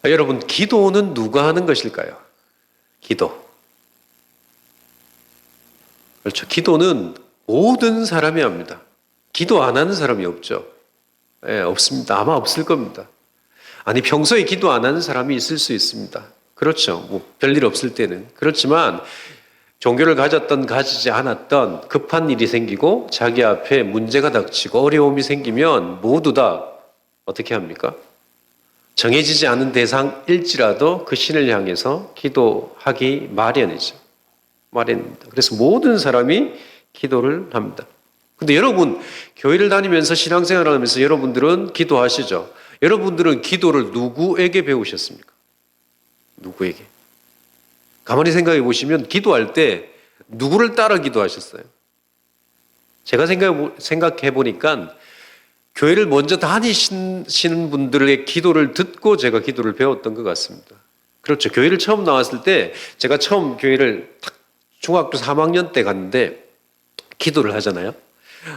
여러분, 기도는 누가 하는 것일까요? 기도. 그렇죠. 기도는 모든 사람이 합니다. 기도 안 하는 사람이 없죠. 없습니다. 아마 없을 겁니다. 아니, 평소에 기도 안 하는 사람이 있을 수 있습니다. 그렇죠. 뭐 별일 없을 때는. 그렇지만 종교를 가졌던 가지지 않았던 급한 일이 생기고 자기 앞에 문제가 닥치고 어려움이 생기면 모두 다 어떻게 합니까? 정해지지 않은 대상일지라도 그 신을 향해서 기도하기 마련이죠. 마련입니다. 그래서 모든 사람이 기도를 합니다. 근데 여러분, 교회를 다니면서 신앙생활을 하면서 여러분들은 기도하시죠? 여러분들은 기도를 누구에게 배우셨습니까? 누구에게? 가만히 생각해 보시면 기도할 때 누구를 따라 기도하셨어요? 제가 생각해 보니까 교회를 먼저 다니시는 분들의 기도를 듣고 제가 기도를 배웠던 것 같습니다. 그렇죠. 교회를 처음 나왔을 때 제가 처음 교회를 중학교 3학년 때 갔는데 기도를 하잖아요.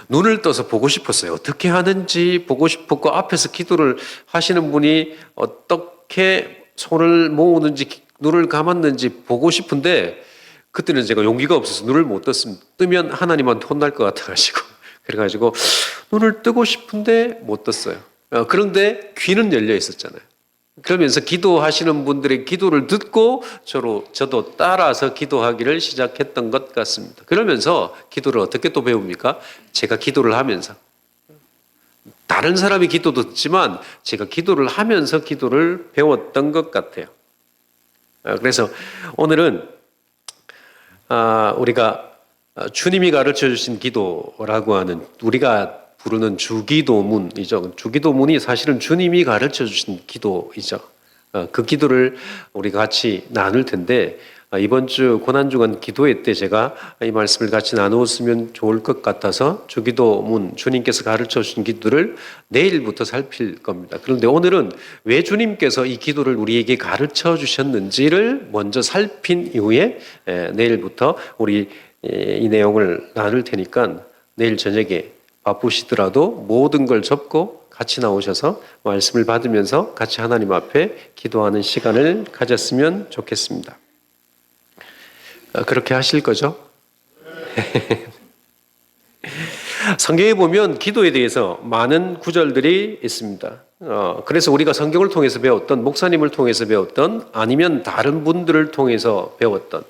눈을 떠서 보고 싶었어요. 어떻게 하는지 보고 싶었고 앞에서 기도를 하시는 분이 어떻게 손을 모으는지 눈을 감았는지 보고 싶은데 그때는 제가 용기가 없어서 눈을 못 떴습니다. 뜨면 하나님한테 혼날 것 같아가지고 그래가지고 눈을 뜨고 싶은데 못 떴어요. 그런데 귀는 열려 있었잖아요. 그러면서 기도하시는 분들의 기도를 듣고 저도 따라서 기도하기를 시작했던 것 같습니다. 그러면서 기도를 어떻게 또 배웁니까? 제가 기도를 하면서. 다른 사람이 기도도 듣지만 제가 기도를 하면서 기도를 배웠던 것 같아요. 그래서 오늘은 우리가 주님이 가르쳐 주신 기도라고 하는 우리가 부르는 주기도문이죠. 주기도문이 사실은 주님이 가르쳐 주신 기도이죠. 그 기도를 우리가 같이 나눌 텐데 이번 주 고난주간 기도회 때 제가 이 말씀을 같이 나누었으면 좋을 것 같아서 주기도문 주님께서 가르쳐 주신 기도를 내일부터 살필 겁니다. 그런데 오늘은 왜 주님께서 이 기도를 우리에게 가르쳐 주셨는지를 먼저 살핀 이후에 내일부터 우리 이 내용을 나눌 테니까 내일 저녁에 바쁘시더라도 모든 걸 접고 같이 나오셔서 말씀을 받으면서 같이 하나님 앞에 기도하는 시간을 가졌으면 좋겠습니다. 그렇게 하실 거죠? 성경에 보면 기도에 대해서 많은 구절들이 있습니다. 그래서 우리가 성경을 통해서 배웠던, 목사님을 통해서 배웠던, 아니면 다른 분들을 통해서 배웠던,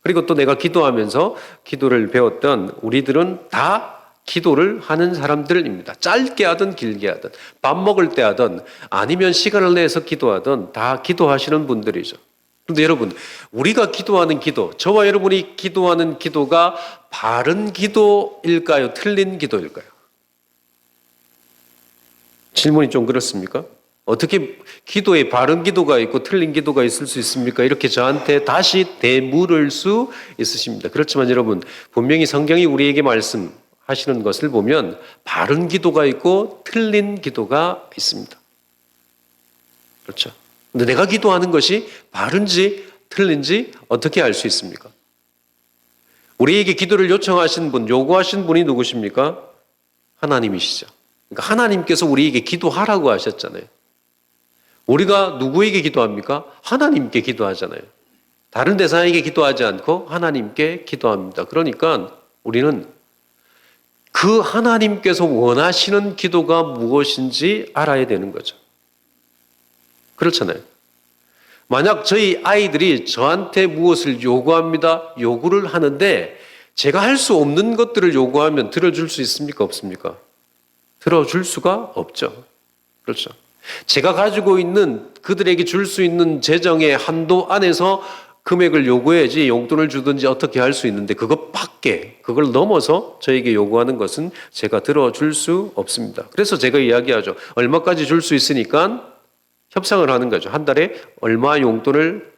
그리고 또 내가 기도하면서 기도를 배웠던 우리들은 다 기도를 하는 사람들입니다. 짧게 하든 길게 하든 밥 먹을 때 하든 아니면 시간을 내서 기도하든 다 기도하시는 분들이죠. 그런데 여러분, 우리가 기도하는 기도, 저와 여러분이 기도하는 기도가 바른 기도일까요? 틀린 기도일까요? 질문이 좀 그렇습니까? 어떻게 기도에 바른 기도가 있고 틀린 기도가 있을 수 있습니까? 이렇게 저한테 다시 되물을 수 있으십니다. 그렇지만 여러분, 분명히 성경이 우리에게 말씀하시는 것을 보면 바른 기도가 있고 틀린 기도가 있습니다. 그렇죠? 근데 내가 기도하는 것이 바른지 틀린지 어떻게 알 수 있습니까? 우리에게 기도를 요청하신 분, 요구하신 분이 누구십니까? 하나님이시죠. 그러니까 하나님께서 우리에게 기도하라고 하셨잖아요. 우리가 누구에게 기도합니까? 하나님께 기도하잖아요. 다른 대상에게 기도하지 않고 하나님께 기도합니다. 그러니까 우리는 그 하나님께서 원하시는 기도가 무엇인지 알아야 되는 거죠. 그렇잖아요. 만약 저희 아이들이 저한테 무엇을 요구합니다. 요구를 하는데 제가 할 수 없는 것들을 요구하면 들어줄 수 있습니까? 없습니까? 들어줄 수가 없죠. 그렇죠. 제가 가지고 있는 그들에게 줄 수 있는 재정의 한도 안에서 금액을 요구해야지 용돈을 주든지 어떻게 할 수 있는데 그것밖에 그걸 넘어서 저에게 요구하는 것은 제가 들어줄 수 없습니다. 그래서 제가 이야기하죠. 얼마까지 줄 수 있으니까 협상을 하는 거죠. 한 달에 얼마 용돈을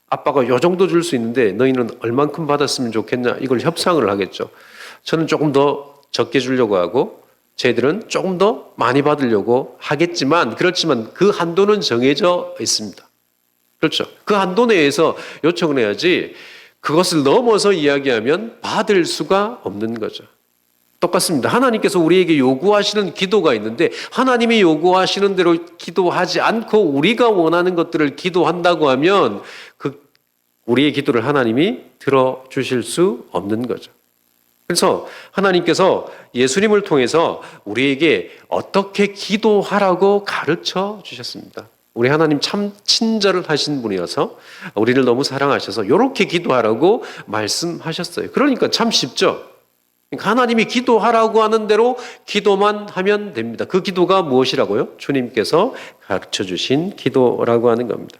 아빠가 요 정도 줄 수 있는데 너희는 얼만큼 받았으면 좋겠냐 이걸 협상을 하겠죠. 저는 조금 더 적게 주려고 하고 저희들은 조금 더 많이 받으려고 하겠지만 그렇지만 그 한도는 정해져 있습니다. 그렇죠. 그 한도 내에서 요청을 해야지 그것을 넘어서 이야기하면 받을 수가 없는 거죠. 똑같습니다. 하나님께서 우리에게 요구하시는 기도가 있는데 하나님이 요구하시는 대로 기도하지 않고 우리가 원하는 것들을 기도한다고 하면 우리의 기도를 하나님이 들어주실 수 없는 거죠. 그래서 하나님께서 예수님을 통해서 우리에게 어떻게 기도하라고 가르쳐 주셨습니다. 우리 하나님 참 친절을 하신 분이어서 우리를 너무 사랑하셔서 이렇게 기도하라고 말씀하셨어요. 그러니까 참 쉽죠. 하나님이 기도하라고 하는 대로 기도만 하면 됩니다. 그 기도가 무엇이라고요? 주님께서 가르쳐 주신 기도라고 하는 겁니다.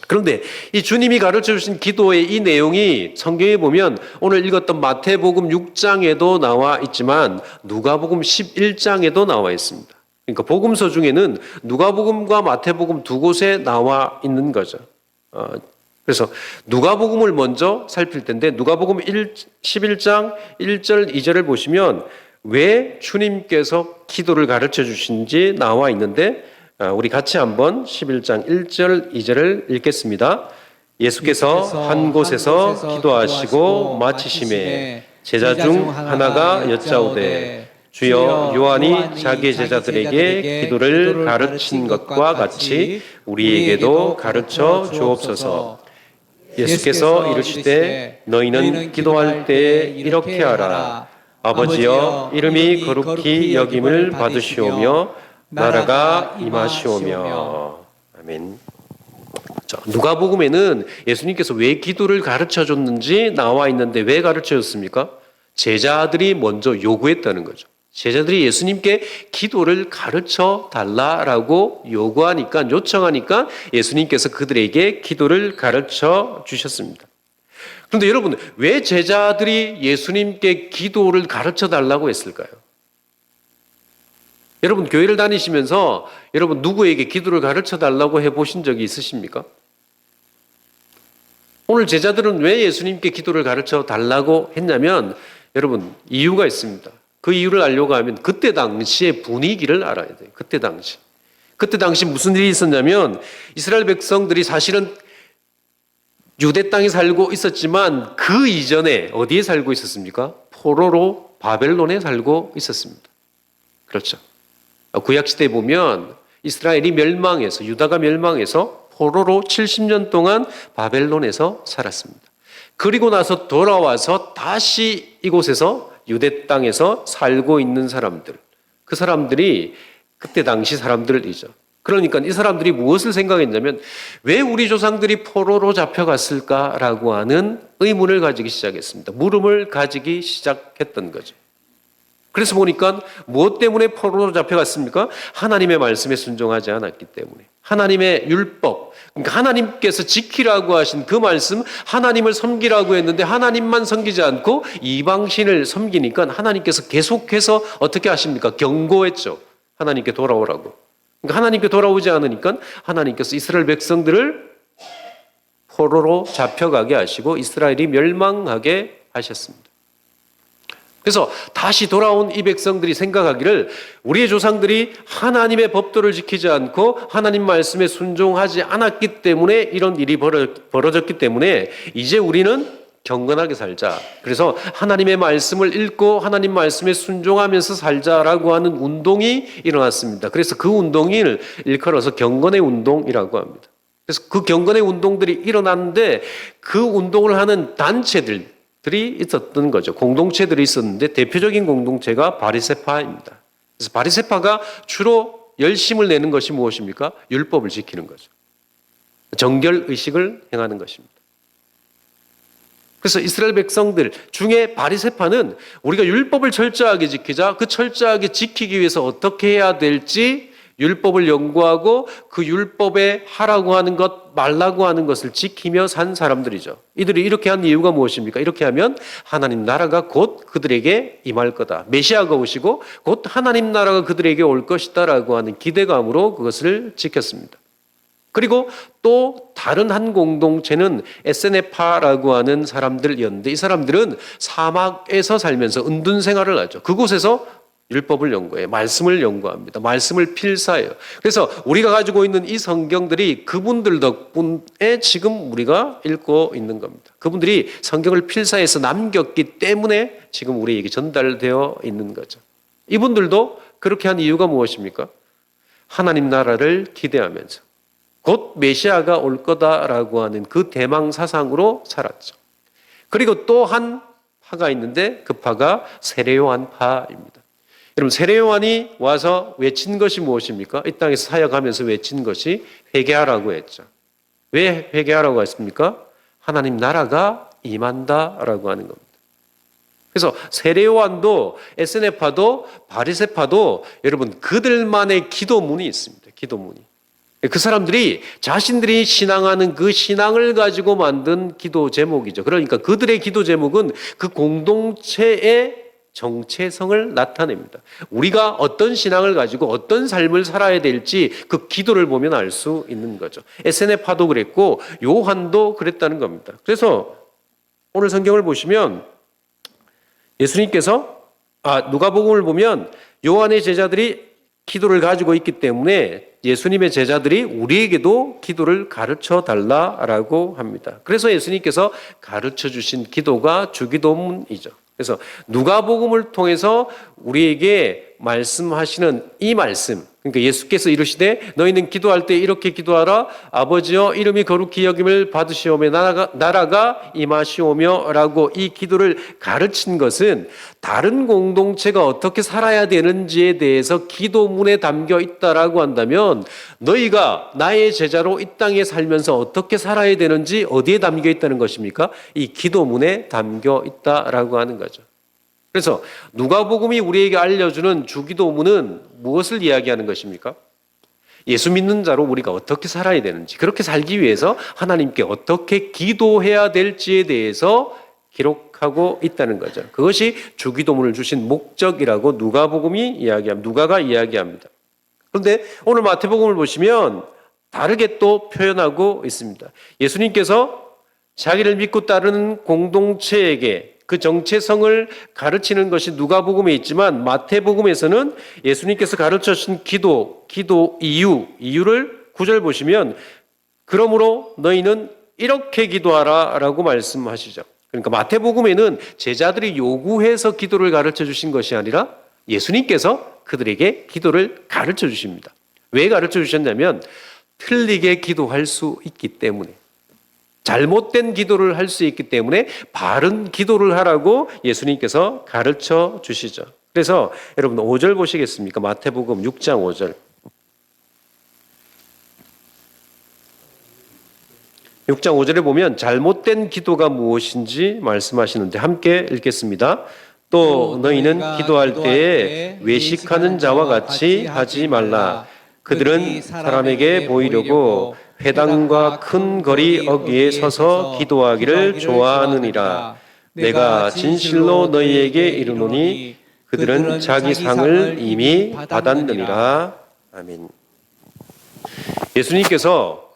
그런데 이 주님이 가르쳐 주신 기도의 이 내용이 성경에 보면 오늘 읽었던 마태복음 6장에도 나와 있지만 누가복음 11장에도 나와 있습니다. 그러니까 복음서 중에는 누가복음과 마태복음 두 곳에 나와 있는 거죠. 그래서 누가복음을 먼저 살필 텐데 누가복음 11장 1절 2절을 보시면 왜 주님께서 기도를 가르쳐 주신지 나와 있는데 우리 같이 한번 11장 1절 2절을 읽겠습니다. 예수께서 한 곳에서 기도하시고 마치심에 제자 중 하나가 여짜오되 주여 요한이 자기 제자들에게 기도를 가르친 것과 같이 우리에게도 가르쳐 주옵소서. 예수께서 이르시되 너희는 기도할 때에 이렇게 하라. 아버지여 이름이 거룩히 여김을 받으시오며 나라가 임하시오며. 아멘. 누가복음에는 예수님께서 왜 기도를 가르쳐 줬는지 나와 있는데 왜 가르쳐 줬습니까? 제자들이 먼저 요구했다는 거죠. 제자들이 예수님께 기도를 가르쳐 달라라고 요청하니까 예수님께서 그들에게 기도를 가르쳐 주셨습니다. 그런데 여러분, 왜 제자들이 예수님께 기도를 가르쳐 달라고 했을까요? 여러분, 교회를 다니시면서 여러분 누구에게 기도를 가르쳐 달라고 해보신 적이 있으십니까? 오늘 제자들은 왜 예수님께 기도를 가르쳐 달라고 했냐면 여러분 이유가 있습니다. 그 이유를 알려고 하면 그때 당시의 분위기를 알아야 돼요. 그때 당시 무슨 일이 있었냐면 이스라엘 백성들이 사실은 유대 땅에 살고 있었지만 그 이전에 어디에 살고 있었습니까? 포로로 바벨론에 살고 있었습니다. 그렇죠. 구약시대에 보면 이스라엘이 멸망해서 유다가 멸망해서 포로로 70년 동안 바벨론에서 살았습니다. 그리고 나서 돌아와서 다시 이곳에서 유대 땅에서 살고 있는 사람들, 그 사람들이 그때 당시 사람들이죠. 그러니까 이 사람들이 무엇을 생각했냐면 왜 우리 조상들이 포로로 잡혀갔을까라고 하는 의문을 가지기 시작했습니다. 물음을 가지기 시작했던 거죠. 그래서 보니까 무엇 때문에 포로로 잡혀갔습니까? 하나님의 말씀에 순종하지 않았기 때문에. 하나님의 율법, 그러니까 하나님께서 지키라고 하신 그 말씀, 하나님을 섬기라고 했는데 하나님만 섬기지 않고 이방신을 섬기니까 하나님께서 계속해서 어떻게 하십니까? 경고했죠. 하나님께 돌아오라고. 그러니까 하나님께 돌아오지 않으니까 하나님께서 이스라엘 백성들을 포로로 잡혀가게 하시고 이스라엘이 멸망하게 하셨습니다. 그래서 다시 돌아온 이 백성들이 생각하기를 우리의 조상들이 하나님의 법도를 지키지 않고 하나님 말씀에 순종하지 않았기 때문에 이런 일이 벌어졌기 때문에 이제 우리는 경건하게 살자. 그래서 하나님의 말씀을 읽고 하나님 말씀에 순종하면서 살자라고 하는 운동이 일어났습니다. 그래서 그 운동을 일컬어서 경건의 운동이라고 합니다. 그래서 그 경건의 운동들이 일어났는데 그 운동을 하는 단체들이 있었던 거죠. 공동체들이 있었는데 대표적인 공동체가 바리새파입니다. 그래서 바리새파가 주로 열심을 내는 것이 무엇입니까? 율법을 지키는 거죠. 정결 의식을 행하는 것입니다. 그래서 이스라엘 백성들 중에 바리새파는 우리가 율법을 철저하게 지키자, 그 철저하게 지키기 위해서 어떻게 해야 될지 율법을 연구하고 그 율법에 하라고 하는 것, 말라고 하는 것을 지키며 산 사람들이죠. 이들이 이렇게 한 이유가 무엇입니까? 이렇게 하면 하나님 나라가 곧 그들에게 임할 거다. 메시아가 오시고 곧 하나님 나라가 그들에게 올 것이다라고 하는 기대감으로 그것을 지켰습니다. 그리고 또 다른 한 공동체는 에세네파라고 하는 사람들이었는데 이 사람들은 사막에서 살면서 은둔 생활을 하죠. 그곳에서 율법을 연구해요. 말씀을 연구합니다. 말씀을 필사해요. 그래서 우리가 가지고 있는 이 성경들이 그분들 덕분에 지금 우리가 읽고 있는 겁니다. 그분들이 성경을 필사해서 남겼기 때문에 지금 우리에게 전달되어 있는 거죠. 이분들도 그렇게 한 이유가 무엇입니까? 하나님 나라를 기대하면서 곧 메시아가 올 거다라고 하는 그 대망 사상으로 살았죠. 그리고 또 한 파가 있는데 그 파가 세례요한 파입니다. 여러분, 세례요한이 와서 외친 것이 무엇입니까? 이 땅에서 사역하면서 외친 것이 회개하라고 했죠. 왜 회개하라고 했습니까? 하나님 나라가 임한다라고 하는 겁니다. 그래서 세례요한도 에스네파도 바리새파도 여러분 그들만의 기도문이 있습니다. 기도문이. 그 사람들이 자신들이 신앙하는 그 신앙을 가지고 만든 기도 제목이죠. 그러니까 그들의 기도 제목은 그 공동체의 정체성을 나타냅니다. 우리가 어떤 신앙을 가지고 어떤 삶을 살아야 될지 그 기도를 보면 알 수 있는 거죠. 에스네파도 그랬고 요한도 그랬다는 겁니다. 그래서 오늘 성경을 보시면 예수님께서 누가복음을 보면 요한의 제자들이 기도를 가지고 있기 때문에 예수님의 제자들이 우리에게도 기도를 가르쳐 달라라고 합니다. 그래서 예수님께서 가르쳐 주신 기도가 주기도문이죠. 그래서 누가복음을 통해서 우리에게 말씀하시는 이 말씀, 그러니까 예수께서 이르시되 너희는 기도할 때 이렇게 기도하라. 아버지여 이름이 거룩히 여김을 받으시오며 나라가 임하시오며 라고 이 기도를 가르친 것은 다른 공동체가 어떻게 살아야 되는지에 대해서 기도문에 담겨 있다라고 한다면 너희가 나의 제자로 이 땅에 살면서 어떻게 살아야 되는지 어디에 담겨 있다는 것입니까? 이 기도문에 담겨 있다라고 하는 거죠. 그래서 누가복음이 우리에게 알려주는 주기도문은 무엇을 이야기하는 것입니까? 예수 믿는 자로 우리가 어떻게 살아야 되는지, 그렇게 살기 위해서 하나님께 어떻게 기도해야 될지에 대해서 기록하고 있다는 거죠. 그것이 주기도문을 주신 목적이라고 누가가 이야기합니다. 그런데 오늘 마태복음을 보시면 다르게 또 표현하고 있습니다. 예수님께서 자기를 믿고 따르는 공동체에게 그 정체성을 가르치는 것이 누가복음에 있지만 마태복음에서는 예수님께서 가르쳐 주신 기도 이유를 9절 보시면 그러므로 너희는 이렇게 기도하라라고 말씀하시죠. 그러니까 마태복음에는 제자들이 요구해서 기도를 가르쳐 주신 것이 아니라 예수님께서 그들에게 기도를 가르쳐 주십니다. 왜 가르쳐 주셨냐면 틀리게 기도할 수 있기 때문에, 잘못된 기도를 할 수 있기 때문에 바른 기도를 하라고 예수님께서 가르쳐 주시죠. 그래서 여러분 5절 보시겠습니까? 마태복음 6장 5절. 6장 5절에 보면 잘못된 기도가 무엇인지 말씀하시는데 함께 읽겠습니다. 또 너희는 기도할 때에 외식하는 자와 같이 하지 말라. 그들은 사람에게 보이려고 회당과 큰 거리 어귀에 서서 기도하기를 좋아하느니라. 내가 진실로 너희에게 이르노니 그들은 자기 상을 이미 받았느니라. 아멘. 예수님께서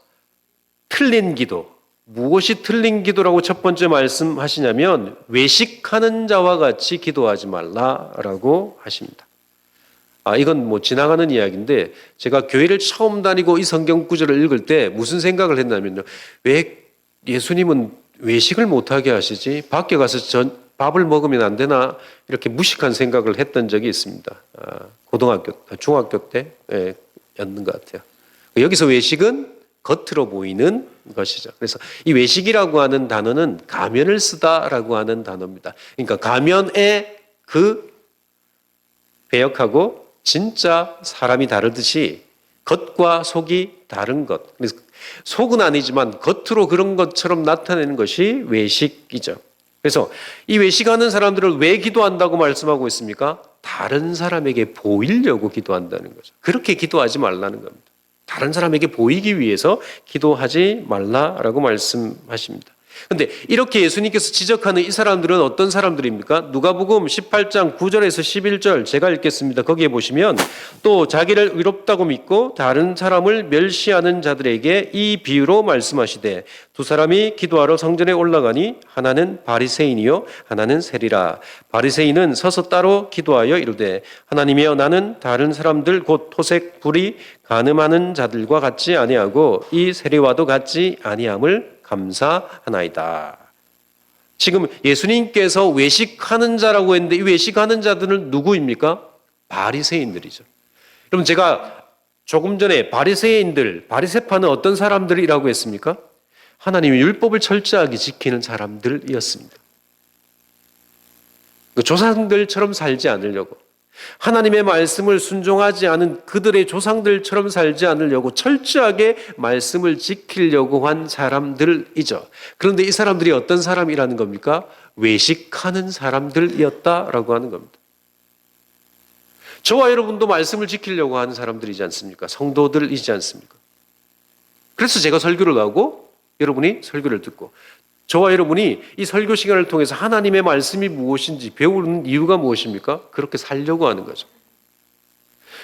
틀린 기도, 무엇이 틀린 기도라고 첫 번째 말씀하시냐면 외식하는 자와 같이 기도하지 말라라고 하십니다. 이건 뭐 지나가는 이야기인데 제가 교회를 처음 다니고 이 성경 구절을 읽을 때 무슨 생각을 했냐면요. 왜 예수님은 외식을 못하게 하시지? 밖에 가서 밥을 먹으면 안 되나? 이렇게 무식한 생각을 했던 적이 있습니다. 중학교 때였는 것 같아요. 여기서 외식은 겉으로 보이는 것이죠. 그래서 이 외식이라고 하는 단어는 가면을 쓰다라고 하는 단어입니다. 그러니까 가면에 그 배역하고 진짜 사람이 다르듯이 겉과 속이 다른 것. 그래서 속은 아니지만 겉으로 그런 것처럼 나타내는 것이 외식이죠. 그래서 이 외식하는 사람들을 왜 기도한다고 말씀하고 있습니까? 다른 사람에게 보이려고 기도한다는 거죠. 그렇게 기도하지 말라는 겁니다. 다른 사람에게 보이기 위해서 기도하지 말라라고 말씀하십니다. 근데 이렇게 예수님께서 지적하는 이 사람들은 어떤 사람들입니까? 누가복음 18장 9절에서 11절 제가 읽겠습니다. 거기에 보시면 또 자기를 의롭다고 믿고 다른 사람을 멸시하는 자들에게 이 비유로 말씀하시되 두 사람이 기도하러 성전에 올라가니 하나는 바리새인이요 하나는 세리라. 바리새인은 서서 따로 기도하여 이르되 하나님이여 나는 다른 사람들 곧 토색 불의 간음하는 자들과 같지 아니하고 이 세리와도 같지 아니함을 감사하나이다. 지금 예수님께서 외식하는 자라고 했는데 이 외식하는 자들은 누구입니까? 바리새인들이죠. 여러분 제가 조금 전에 바리새파는 어떤 사람들이라고 했습니까? 하나님의 율법을 철저하게 지키는 사람들이었습니다. 조상들처럼 살지 않으려고, 하나님의 말씀을 순종하지 않은 그들의 조상들처럼 살지 않으려고 철저하게 말씀을 지키려고 한 사람들이죠. 그런데 이 사람들이 어떤 사람이라는 겁니까? 외식하는 사람들이었다라고 하는 겁니다. 저와 여러분도 말씀을 지키려고 하는 사람들이지 않습니까? 성도들이지 않습니까? 그래서 제가 설교를 하고 여러분이 설교를 듣고, 저와 여러분이 이 설교 시간을 통해서 하나님의 말씀이 무엇인지 배우는 이유가 무엇입니까? 그렇게 살려고 하는 거죠.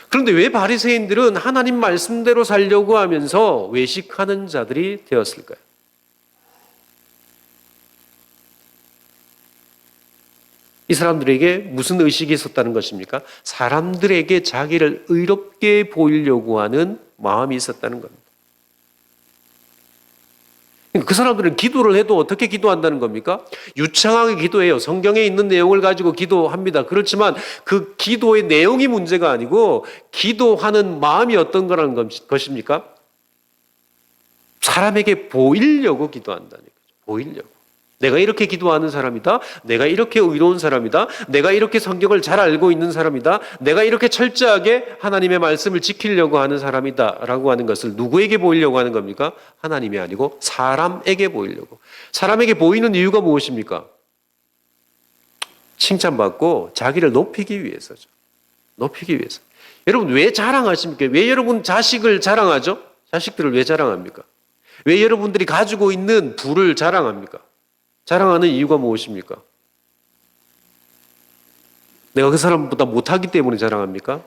그런데 왜 바리새인들은 하나님 말씀대로 살려고 하면서 외식하는 자들이 되었을까요? 이 사람들에게 무슨 의식이 있었다는 것입니까? 사람들에게 자기를 의롭게 보이려고 하는 마음이 있었다는 겁니다. 그 사람들은 기도를 해도 어떻게 기도한다는 겁니까? 유창하게 기도해요. 성경에 있는 내용을 가지고 기도합니다. 그렇지만 그 기도의 내용이 문제가 아니고 기도하는 마음이 어떤 거라는 것입니까? 사람에게 보이려고 기도한다는 거죠. 보이려고. 내가 이렇게 기도하는 사람이다. 내가 이렇게 의로운 사람이다. 내가 이렇게 성경을 잘 알고 있는 사람이다. 내가 이렇게 철저하게 하나님의 말씀을 지키려고 하는 사람이다. 라고 하는 것을 누구에게 보이려고 하는 겁니까? 하나님이 아니고 사람에게 보이려고. 사람에게 보이는 이유가 무엇입니까? 칭찬받고 자기를 높이기 위해서죠. 높이기 위해서. 여러분 왜 자랑하십니까? 왜 여러분 자식을 자랑하죠? 자식들을 왜 자랑합니까? 왜 여러분들이 가지고 있는 부를 자랑합니까? 자랑하는 이유가 무엇입니까? 내가 그 사람보다 못하기 때문에 자랑합니까?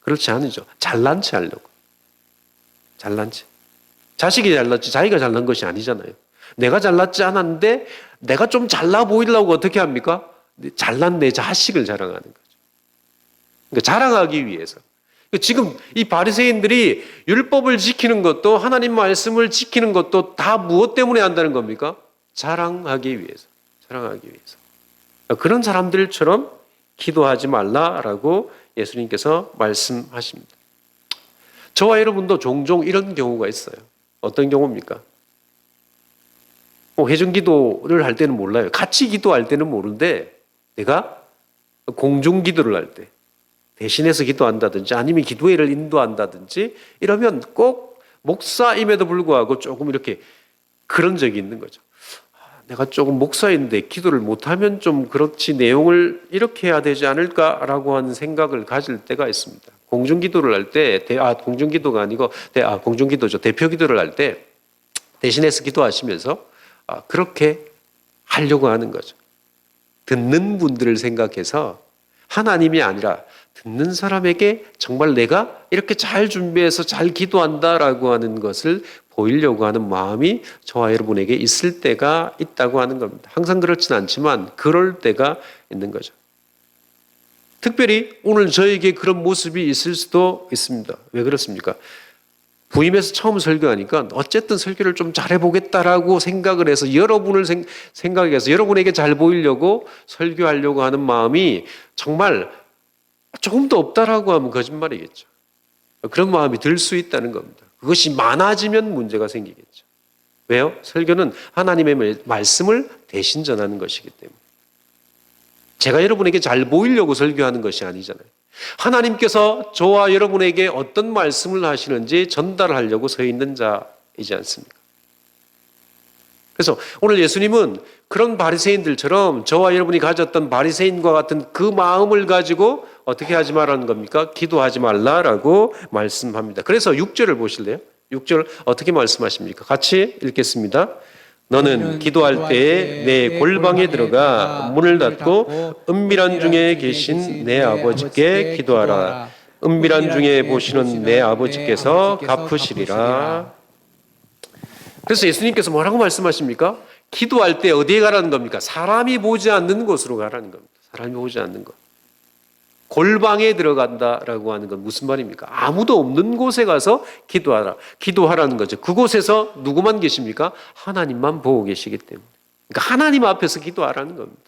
그렇지 않으죠. 잘난 체 하려고. 잘난 체. 자식이 잘났지 자기가 잘난 것이 아니잖아요. 내가 잘났지 않았는데 내가 좀 잘나 보이려고 어떻게 합니까? 잘난 내 자식을 자랑하는 거죠. 그러니까 자랑하기 위해서. 지금 이 바리새인들이 율법을 지키는 것도 하나님 말씀을 지키는 것도 다 무엇 때문에 한다는 겁니까? 자랑하기 위해서. 자랑하기 위해서. 그런 사람들처럼 기도하지 말라라고 예수님께서 말씀하십니다. 저와 여러분도 종종 이런 경우가 있어요. 어떤 경우입니까? 회중 기도를 할 때는 몰라요. 같이 기도할 때는 모르는데 내가 공중 기도를 할 때 대신해서 기도한다든지 아니면 기도회를 인도한다든지 이러면 꼭 목사임에도 불구하고 조금 이렇게 그런 적이 있는 거죠. 내가 조금 목사인데 기도를 못하면 좀 그렇지 내용을 이렇게 해야 되지 않을까라고 하는 생각을 가질 때가 있습니다. 공중기도를 할 때, 공중기도가 아니고, 공중기도죠. 대표기도를 할 때 대신해서 기도하시면서 그렇게 하려고 하는 거죠. 듣는 분들을 생각해서 하나님이 아니라 듣는 사람에게 정말 내가 이렇게 잘 준비해서 잘 기도한다라고 하는 것을 보이려고 하는 마음이 저와 여러분에게 있을 때가 있다고 하는 겁니다. 항상 그렇지는 않지만 그럴 때가 있는 거죠. 특별히 오늘 저에게 그런 모습이 있을 수도 있습니다. 왜 그렇습니까? 부임해서 처음 설교하니까 어쨌든 설교를 좀 잘해보겠다라고 생각을 해서 여러분을 생각해서 여러분에게 잘 보이려고 설교하려고 하는 마음이 정말 조금도 없다라고 하면 거짓말이겠죠. 그런 마음이 들 수 있다는 겁니다. 그것이 많아지면 문제가 생기겠죠. 왜요? 설교는 하나님의 말씀을 대신 전하는 것이기 때문에. 제가 여러분에게 잘 보이려고 설교하는 것이 아니잖아요. 하나님께서 저와 여러분에게 어떤 말씀을 하시는지 전달하려고 서 있는 자이지 않습니까? 그래서 오늘 예수님은 그런 바리새인들처럼 저와 여러분이 가졌던 바리새인과 같은 그 마음을 가지고 어떻게 하지 말라는 겁니까? 기도하지 말라라고 말씀합니다. 그래서 6절을 보실래요? 6절 어떻게 말씀하십니까? 같이 읽겠습니다. 너는 기도할 때에 내 골방에 들어가 문을 닫고 은밀한 중에 계신 내 아버지께 기도하라. 은밀한 중에 보시는 내 아버지께서 갚으시리라. 그래서 예수님께서 뭐라고 말씀하십니까? 기도할 때 어디에 가라는 겁니까? 사람이 보지 않는 곳으로 가라는 겁니다. 사람이 보지 않는 곳. 골방에 들어간다라고 하는 건 무슨 말입니까? 아무도 없는 곳에 가서 기도하라. 기도하라는 거죠. 그곳에서 누구만 계십니까? 하나님만 보고 계시기 때문에. 그러니까 하나님 앞에서 기도하라는 겁니다.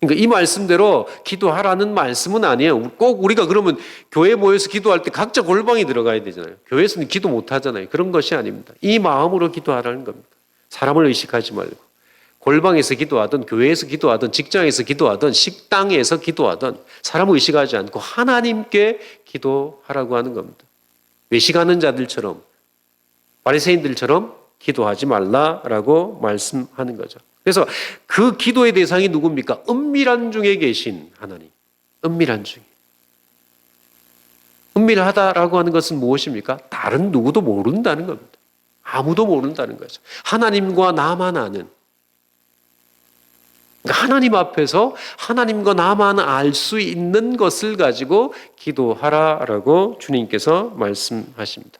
그러니까 이 말씀대로 기도하라는 말씀은 아니에요. 꼭 우리가 그러면 교회 모여서 기도할 때 각자 골방에 들어가야 되잖아요. 교회에서는 기도 못 하잖아요. 그런 것이 아닙니다. 이 마음으로 기도하라는 겁니다. 사람을 의식하지 말고. 골방에서 기도하든 교회에서 기도하든 직장에서 기도하든 식당에서 기도하든 사람을 의식하지 않고 하나님께 기도하라고 하는 겁니다. 외식하는 자들처럼 바리새인들처럼 기도하지 말라라고 말씀하는 거죠. 그래서 그 기도의 대상이 누굽니까? 은밀한 중에 계신 하나님. 은밀한 중에. 은밀하다라고 하는 것은 무엇입니까? 다른 누구도 모른다는 겁니다. 아무도 모른다는 거죠. 하나님과 나만 아는. 하나님 앞에서 하나님과 나만 알 수 있는 것을 가지고 기도하라라고 주님께서 말씀하십니다.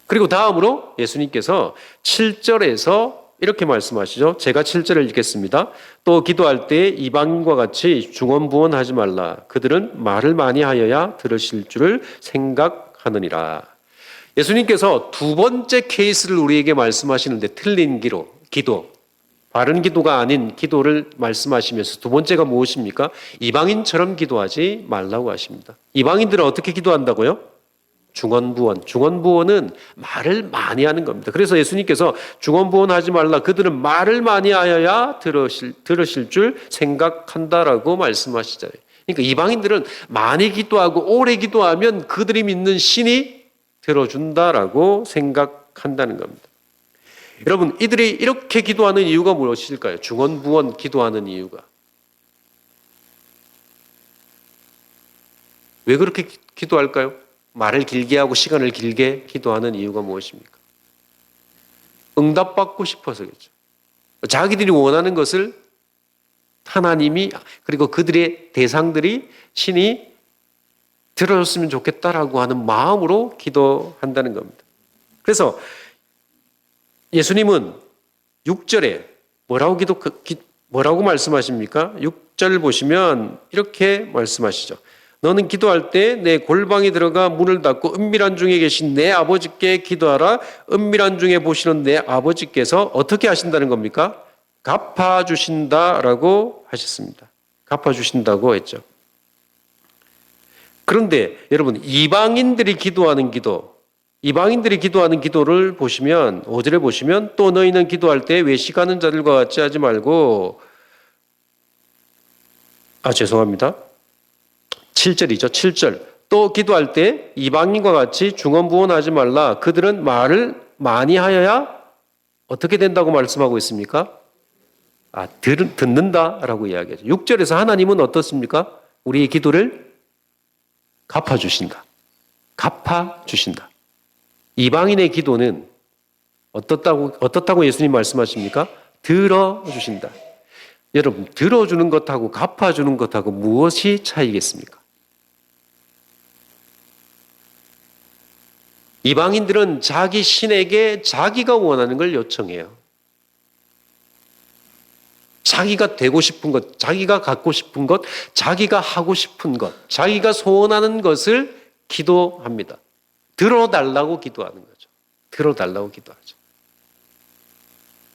그리고 다음으로 예수님께서 7절에서 이렇게 말씀하시죠. 제가 7절을 읽겠습니다. 또 기도할 때 이방인과 같이 중언부언하지 말라. 그들은 말을 많이 하여야 들으실 줄을 생각하느니라. 예수님께서 두 번째 케이스를 우리에게 말씀하시는데 틀린 기도, 바른 기도가 아닌 기도를 말씀하시면서 두 번째가 무엇입니까? 이방인처럼 기도하지 말라고 하십니다. 이방인들은 어떻게 기도한다고요? 중언부언. 중언부언은 말을 많이 하는 겁니다. 그래서 예수님께서 중언부언하지 말라. 그들은 말을 많이 하여야 들으실 줄 생각한다라고 말씀하시잖아요. 그러니까 이방인들은 많이 기도하고 오래 기도하면 그들이 믿는 신이 들어준다라고 생각한다는 겁니다. 여러분, 이들이 이렇게 기도하는 이유가 무엇일까요? 중언부언 기도하는 이유가. 왜 그렇게 기도할까요? 말을 길게 하고 시간을 길게 기도하는 이유가 무엇입니까? 응답받고 싶어서겠죠. 자기들이 원하는 것을 하나님이 그리고 그들의 대상들이 신이 들어줬으면 좋겠다라고 하는 마음으로 기도한다는 겁니다. 그래서 예수님은 6절에 뭐라고 말씀하십니까? 6절 보시면 이렇게 말씀하시죠. 너는 기도할 때 내 골방에 들어가 문을 닫고 은밀한 중에 계신 내 아버지께 기도하라. 은밀한 중에 보시는 내 아버지께서 어떻게 하신다는 겁니까? 갚아주신다라고 하셨습니다. 갚아주신다고 했죠. 그런데 여러분, 이방인들이 기도하는 기도를 보시면 5절에 보시면 또 너희는 기도할 때 외식하는 자들과 같이 하지 말고 7절이죠. 7절. 또 기도할 때 이방인과 같이 중언부언하지 말라. 그들은 말을 많이 하여야 어떻게 된다고 말씀하고 있습니까? 듣는다라고 이야기하죠. 6절에서 하나님은 어떻습니까? 우리의 기도를 갚아주신다. 이방인의 기도는 어떻다고 예수님 말씀하십니까? 들어주신다. 여러분, 들어주는 것하고 갚아주는 것하고 무엇이 차이겠습니까? 이방인들은 자기 신에게 자기가 원하는 걸 요청해요. 자기가 되고 싶은 것, 자기가 갖고 싶은 것, 자기가 하고 싶은 것, 자기가 소원하는 것을 기도합니다. 들어달라고 기도하는 거죠. 들어달라고 기도하죠.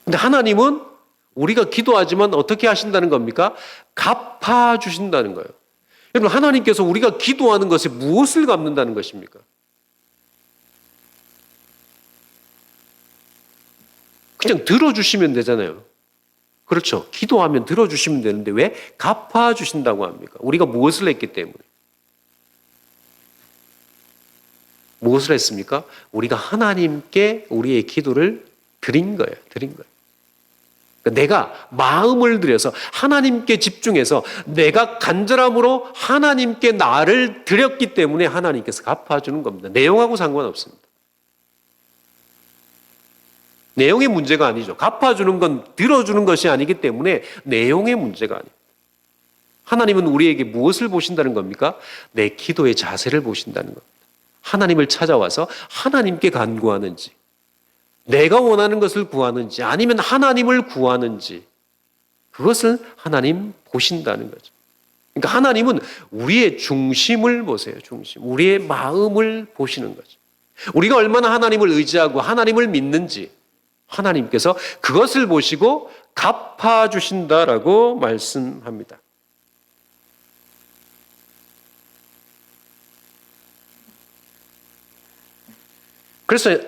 근데 하나님은 우리가 기도하지만 어떻게 하신다는 겁니까? 갚아주신다는 거예요. 여러분, 하나님께서 우리가 기도하는 것에 무엇을 갚는다는 것입니까? 그냥 들어주시면 되잖아요. 그렇죠. 기도하면 들어주시면 되는데 왜 갚아주신다고 합니까? 우리가 무엇을 했기 때문에. 무엇을 했습니까? 우리가 하나님께 우리의 기도를 드린 거예요. 그러니까 내가 마음을 들여서 하나님께 집중해서 내가 간절함으로 하나님께 나를 드렸기 때문에 하나님께서 갚아주는 겁니다. 내용하고 상관없습니다. 내용의 문제가 아니죠. 갚아주는 건 들어주는 것이 아니기 때문에 내용의 문제가 아니에요. 하나님은 우리에게 무엇을 보신다는 겁니까? 내 기도의 자세를 보신다는 겁니다. 하나님을 찾아와서 하나님께 간구하는지, 내가 원하는 것을 구하는지, 아니면 하나님을 구하는지, 그것을 하나님 보신다는 거죠. 그러니까 하나님은 우리의 중심을 보세요. 중심. 우리의 마음을 보시는 거죠. 우리가 얼마나 하나님을 의지하고 하나님을 믿는지 하나님께서 그것을 보시고 갚아주신다라고 말씀합니다. 그래서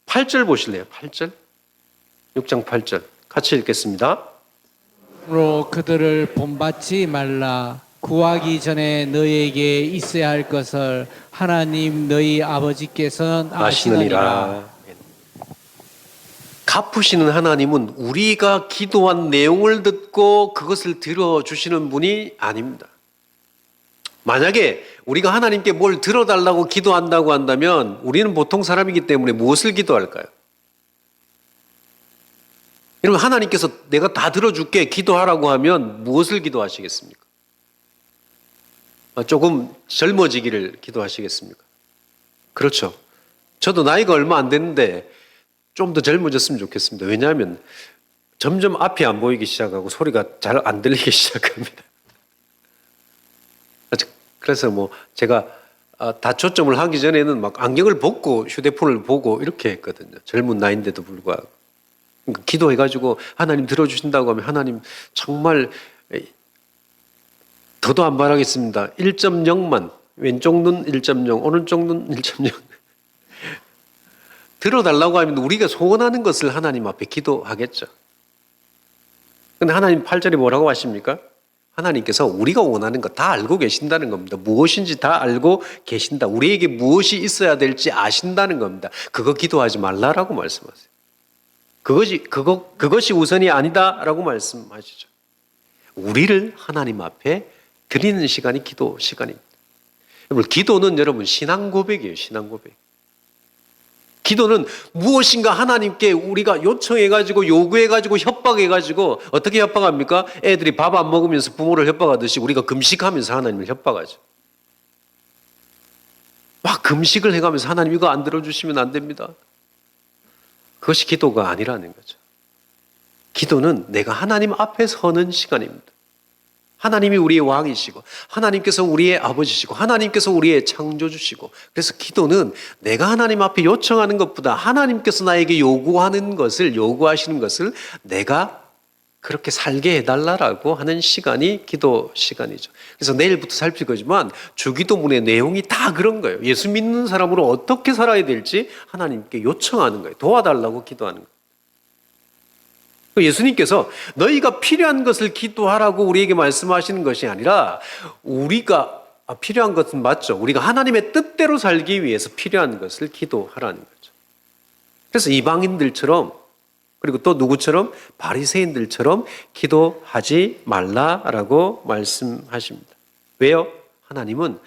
8절 보실래요? 8절? 6장 8절. 같이 읽겠습니다. 로 그들을 본받지 말라. 구하기 전에 너희에게 있어야 할 것을 하나님 너희 아버지께서는 아시느니라. 갚으시는 하나님은 우리가 기도한 내용을 듣고 그것을 들어주시는 분이 아닙니다. 만약에 우리가 하나님께 뭘 들어달라고 기도한다고 한다면 우리는 보통 사람이기 때문에 무엇을 기도할까요? 여러분, 하나님께서 내가 다 들어줄게 기도하라고 하면 무엇을 기도하시겠습니까? 조금 젊어지기를 기도하시겠습니까? 그렇죠. 저도 나이가 얼마 안 됐는데 좀 더 젊어졌으면 좋겠습니다. 왜냐하면 점점 앞이 안 보이기 시작하고 소리가 잘 안 들리기 시작합니다. 그래서 뭐 제가 다 초점을 하기 전에는 막 안경을 벗고 휴대폰을 보고 이렇게 했거든요. 젊은 나이인데도 불구하고. 그러니까 기도해가지고 하나님 들어주신다고 하면 하나님 정말 더도 안 바라겠습니다. 1.0만 왼쪽 눈 1.0 오른쪽 눈 1.0 들어달라고 하면 우리가 소원하는 것을 하나님 앞에 기도하겠죠. 근데 하나님 8절에 뭐라고 하십니까? 하나님께서 우리가 원하는 거 다 알고 계신다는 겁니다. 무엇인지 다 알고 계신다. 우리에게 무엇이 있어야 될지 아신다는 겁니다. 그거 기도하지 말라라고 말씀하세요. 그것이 우선이 아니다라고 말씀하시죠. 우리를 하나님 앞에 드리는 시간이 기도 시간입니다. 여러분, 기도는 여러분 신앙 고백이에요. 신앙 고백. 기도는 무엇인가 하나님께 우리가 요청해가지고 요구해가지고 협박해가지고 어떻게 협박합니까? 애들이 밥 안 먹으면서 부모를 협박하듯이 우리가 금식하면서 하나님을 협박하죠. 막 금식을 해가면서 하나님 이거 안 들어주시면 안 됩니다. 그것이 기도가 아니라는 거죠. 기도는 내가 하나님 앞에 서는 시간입니다. 하나님이 우리의 왕이시고 하나님께서 우리의 아버지시고 하나님께서 우리의 창조주시고 그래서 기도는 내가 하나님 앞에 요청하는 것보다 하나님께서 나에게 요구하시는 것을 내가 그렇게 살게 해달라고 하는 시간이 기도 시간이죠. 그래서 내일부터 살필 거지만 주기도문의 내용이 다 그런 거예요. 예수 믿는 사람으로 어떻게 살아야 될지 하나님께 요청하는 거예요. 도와달라고 기도하는 거예요. 예수님께서 너희가 필요한 것을 기도하라고 우리에게 말씀하시는 것이 아니라 우리가 필요한 것은 맞죠. 우리가 하나님의 뜻대로 살기 위해서 필요한 것을 기도하라는 거죠. 그래서 이방인들처럼 그리고 또 누구처럼 바리새인들처럼 기도하지 말라라고 말씀하십니다. 왜요? 하나님은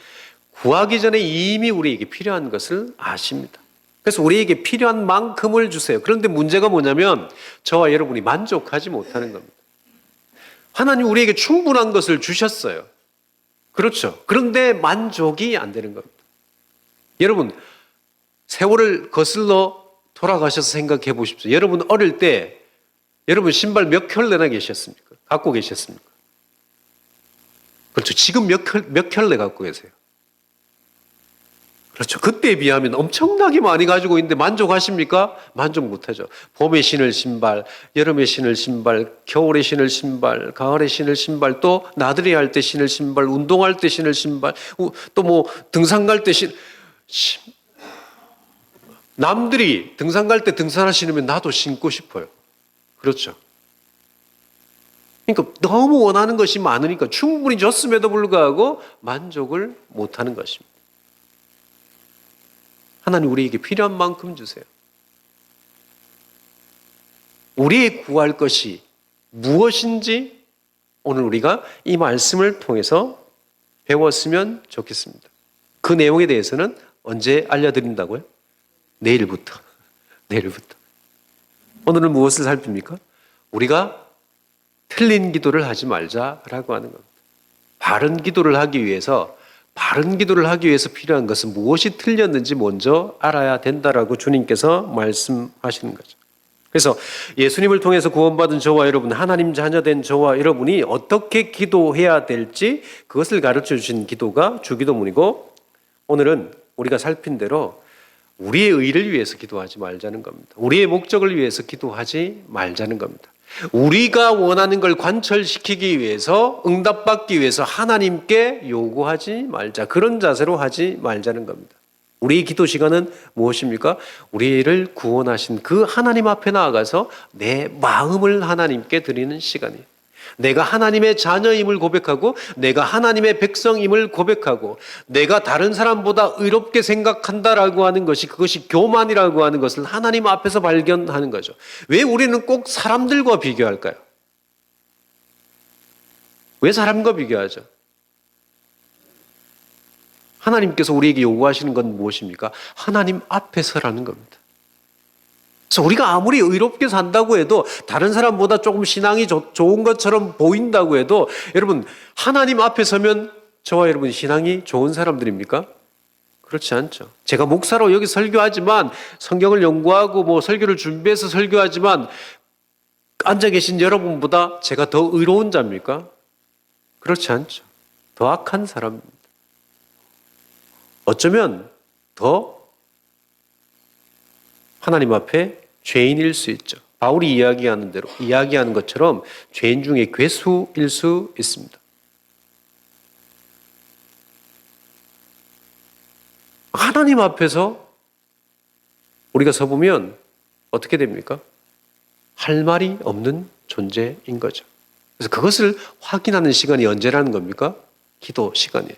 구하기 전에 이미 우리에게 필요한 것을 아십니다. 그래서 우리에게 필요한 만큼을 주세요. 그런데 문제가 뭐냐면 저와 여러분이 만족하지 못하는 겁니다. 하나님 우리에게 충분한 것을 주셨어요. 그렇죠. 그런데 만족이 안 되는 겁니다. 여러분, 세월을 거슬러 돌아가셔서 생각해 보십시오. 여러분 어릴 때 여러분 신발 몇 켤레나 계셨습니까? 갖고 계셨습니까? 그렇죠. 지금 몇 켤레 갖고 계세요? 그렇죠. 그때에 비하면 엄청나게 많이 가지고 있는데 만족하십니까? 만족 못하죠. 봄에 신을 신발, 여름에 신을 신발, 겨울에 신을 신발, 가을에 신을 신발, 또 나들이 할 때 신을 신발, 운동할 때 신을 신발, 또 뭐 등산 갈 때 남들이 등산 갈 때 등산화 신으면 나도 신고 싶어요. 그렇죠. 그러니까 너무 원하는 것이 많으니까 충분히 줬음에도 불구하고 만족을 못하는 것입니다. 하나님 우리에게 필요한 만큼 주세요. 우리의 구할 것이 무엇인지 오늘 우리가 이 말씀을 통해서 배웠으면 좋겠습니다. 그 내용에 대해서는 언제 알려드린다고요? 내일부터. 오늘은 무엇을 살핍니까? 우리가 틀린 기도를 하지 말자라고 하는 겁니다. 바른 기도를 하기 위해서 필요한 것은 무엇이 틀렸는지 먼저 알아야 된다라고 주님께서 말씀하시는 거죠. 그래서 예수님을 통해서 구원받은 저와 여러분, 하나님 자녀된 저와 여러분이 어떻게 기도해야 될지 그것을 가르쳐 주신 기도가 주기도문이고, 오늘은 우리가 살핀 대로 우리의 의를 위해서 기도하지 말자는 겁니다. 우리의 목적을 위해서 기도하지 말자는 겁니다. 우리가 원하는 걸 관철시키기 위해서, 응답받기 위해서 하나님께 요구하지 말자. 그런 자세로 하지 말자는 겁니다. 우리의 기도 시간은 무엇입니까? 우리를 구원하신 그 하나님 앞에 나아가서 내 마음을 하나님께 드리는 시간이에요. 내가 하나님의 자녀임을 고백하고, 내가 하나님의 백성임을 고백하고, 내가 다른 사람보다 의롭게 생각한다라고 하는 것이, 그것이 교만이라고 하는 것을 하나님 앞에서 발견하는 거죠. 왜 우리는 꼭 사람들과 비교할까요? 왜 사람과 비교하죠? 하나님께서 우리에게 요구하시는 건 무엇입니까? 하나님 앞에서라는 겁니다. 그래서 우리가 아무리 의롭게 산다고 해도, 다른 사람보다 조금 신앙이 좋은 것처럼 보인다고 해도, 여러분, 하나님 앞에 서면 저와 여러분 신앙이 좋은 사람들입니까? 그렇지 않죠. 제가 목사로 여기 설교하지만, 성경을 연구하고 설교를 준비해서 설교하지만, 앉아 계신 여러분보다 제가 더 의로운 자입니까? 그렇지 않죠. 더 악한 사람입니다. 어쩌면 더 하나님 앞에 죄인일 수 있죠. 바울이 이야기하는 것처럼 죄인 중에 괴수일 수 있습니다. 하나님 앞에서 우리가 서보면 어떻게 됩니까? 할 말이 없는 존재인 거죠. 그래서 그것을 확인하는 시간이 언제라는 겁니까? 기도 시간이에요.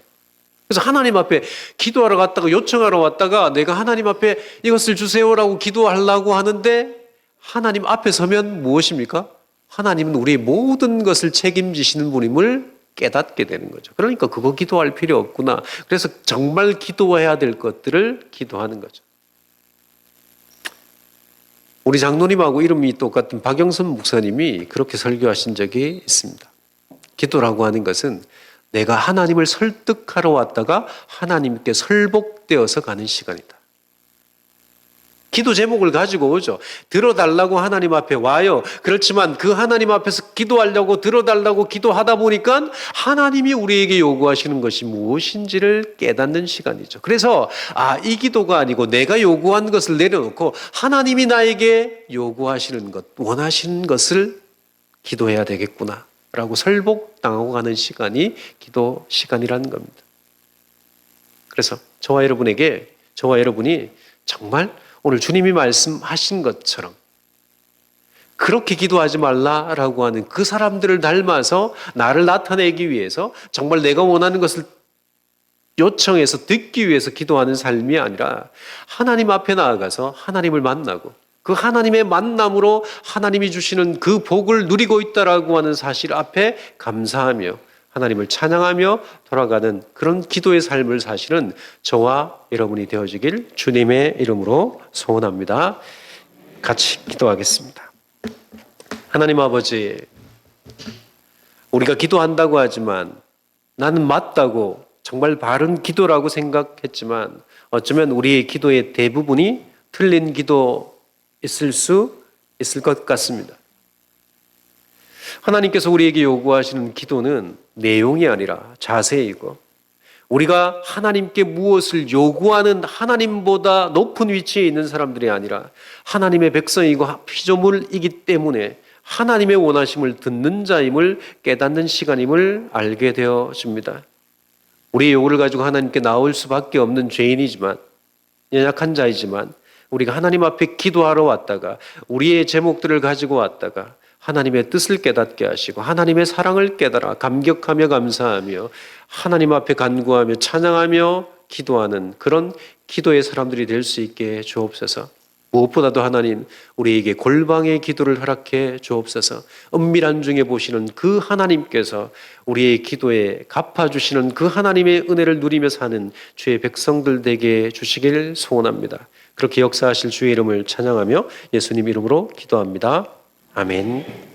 그래서 하나님 앞에 기도하러 갔다가, 요청하러 왔다가 내가 하나님 앞에 이것을 주세요라고 기도하려고 하는데, 하나님 앞에 서면 무엇입니까? 하나님은 우리의 모든 것을 책임지시는 분임을 깨닫게 되는 거죠. 그러니까 그거 기도할 필요 없구나. 그래서 정말 기도해야 될 것들을 기도하는 거죠. 우리 장로님하고 이름이 똑같은 박영선 목사님이 그렇게 설교하신 적이 있습니다. 기도라고 하는 것은 내가 하나님을 설득하러 왔다가 하나님께 설복되어서 가는 시간이다. 기도 제목을 가지고 오죠. 들어달라고 하나님 앞에 와요. 그렇지만 그 하나님 앞에서 기도하려고, 들어달라고 기도하다 보니까 하나님이 우리에게 요구하시는 것이 무엇인지를 깨닫는 시간이죠. 그래서 이 기도가 아니고 내가 요구한 것을 내려놓고 하나님이 나에게 요구하시는 것, 원하시는 것을 기도해야 되겠구나 라고 설복당하고 가는 시간이 기도 시간이라는 겁니다. 그래서 저와 여러분이 정말 오늘 주님이 말씀하신 것처럼 그렇게 기도하지 말라라고 하는 그 사람들을 닮아서 나를 나타내기 위해서 정말 내가 원하는 것을 요청해서 듣기 위해서 기도하는 삶이 아니라, 하나님 앞에 나아가서 하나님을 만나고 그 하나님의 만남으로 하나님이 주시는 그 복을 누리고 있다라고 하는 사실 앞에 감사하며 하나님을 찬양하며 돌아가는 그런 기도의 삶을 사시는 저와 여러분이 되어지길 주님의 이름으로 소원합니다. 같이 기도하겠습니다. 하나님 아버지, 우리가 기도한다고 하지만 나는 맞다고, 정말 바른 기도라고 생각했지만, 어쩌면 우리의 기도의 대부분이 틀린 기도 있을 수 있을 것 같습니다. 하나님께서 우리에게 요구하시는 기도는 내용이 아니라 자세이고, 우리가 하나님께 무엇을 요구하는 하나님보다 높은 위치에 있는 사람들이 아니라 하나님의 백성이고 피조물이기 때문에 하나님의 원하심을 듣는 자임을 깨닫는 시간임을 알게 되어집니다. 우리의 요구를 가지고 하나님께 나올 수밖에 없는 죄인이지만, 연약한 자이지만, 우리가 하나님 앞에 기도하러 왔다가, 우리의 제목들을 가지고 왔다가 하나님의 뜻을 깨닫게 하시고 하나님의 사랑을 깨달아 감격하며 감사하며 하나님 앞에 간구하며 찬양하며 기도하는 그런 기도의 사람들이 될 수 있게 주옵소서. 무엇보다도 하나님, 우리에게 골방의 기도를 허락해 주옵소서. 은밀한 중에 보시는 그 하나님께서 우리의 기도에 갚아주시는 그 하나님의 은혜를 누리며 사는 주의 백성들 되게 주시길 소원합니다. 그렇게 역사하실 주의 이름을 찬양하며 예수님 이름으로 기도합니다. 아멘.